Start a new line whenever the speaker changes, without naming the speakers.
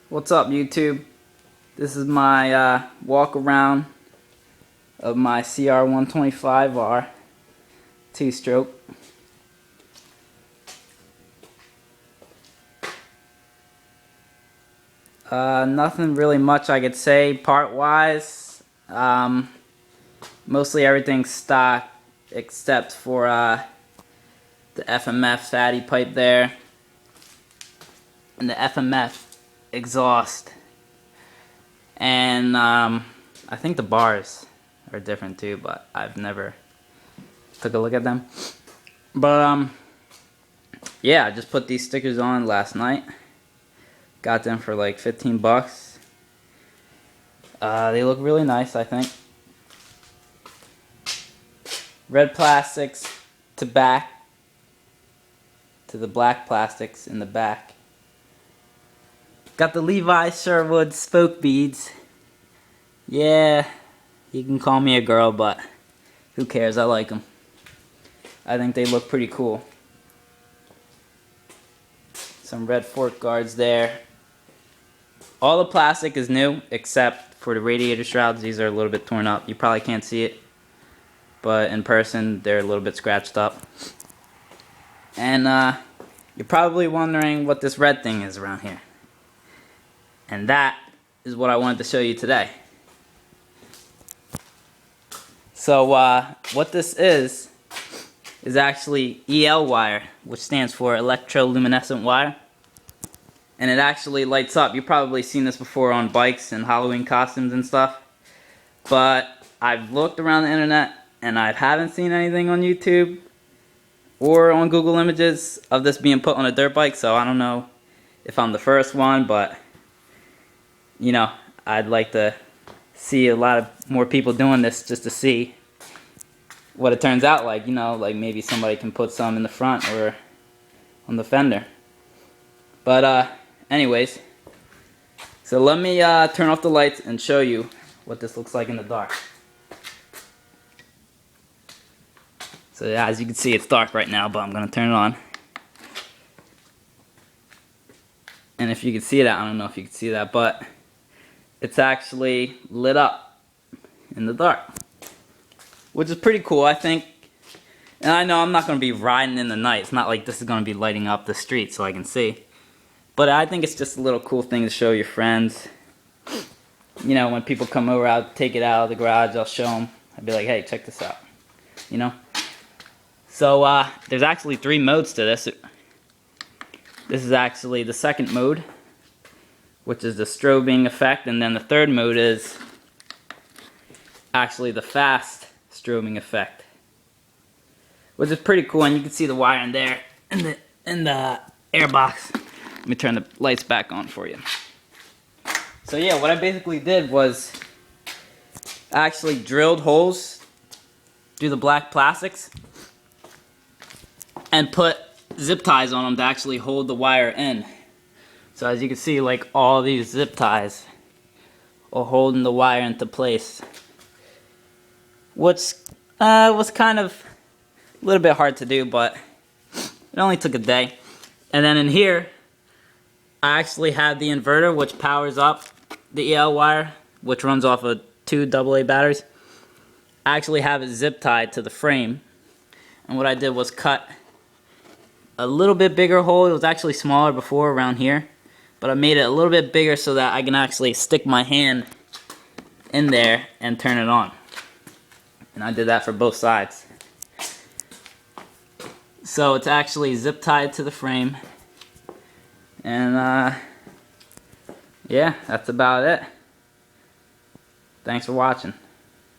What's up, YouTube? This is my walk around of my CR125R 2-stroke. Nothing really much I could say part-wise. Mostly everything's stock except for the FMF fatty pipe there and the FMF exhaust, and I think the bars are different too, but I've never took a look at them. But yeah, I just put these stickers on last night. Got them for like 15 bucks. They look really nice, I think. Red plastics to back to the black plastics in the back. Got the Levi Sherwood spoke beads. Yeah, you can call me a girl, but who cares? I like them. I think they look pretty cool. Some red fork guards there. All the plastic is new except for the radiator shrouds. These are a little bit torn up. You probably can't see it, but in person they're a little bit scratched up. And you're probably wondering what this red thing is around here. And that is what I wanted to show you today. So what this is actually EL wire, which stands for electroluminescent wire. And it actually lights up. You've probably seen this before on bikes and Halloween costumes and stuff. But I've looked around the internet and I haven't seen anything on YouTube or on Google Images of this being put on a dirt bike. So I don't know if I'm the first one, but you know, I'd like to see a lot of more people doing this just to see what it turns out like. You know, like maybe somebody can put some in the front or on the fender. But anyways, so let me turn off the lights and show you what this looks like in the dark. So yeah, as you can see, it's dark right now, but I'm gonna turn it on. And if you can see that, I don't know if you can see that, but it's actually lit up in the dark, which is pretty cool, I think. And I know I'm not going to be riding in the night. It's not like this is going to be lighting up the street so I can see. But I think it's just a little cool thing to show your friends. You know, when people come over, I'll take it out of the garage, I'll show them. I'll be like, hey, check this out. You know? So there's actually 3 modes to this. This is actually the second mode, which is the strobing effect, and then the third mode is actually the fast strobing effect, which is pretty cool. And you can see the wire in there in the air box. Let me turn the lights back on for you. So yeah, what I basically did was I actually drilled holes through the black plastics and put zip ties on them to actually hold the wire in. So as you can see, like all these zip ties are holding the wire into place, which was kind of a little bit hard to do, but it only took a day. And then in here, I actually have the inverter, which powers up the EL wire, which runs off of 2 AA batteries. I actually have it zip tied to the frame, and what I did was cut a little bit bigger hole. It was actually smaller before around here, but I made it a little bit bigger so that I can actually stick my hand in there and turn it on. And I did that for both sides. So it's actually zip tied to the frame. And yeah, that's about it. Thanks for watching.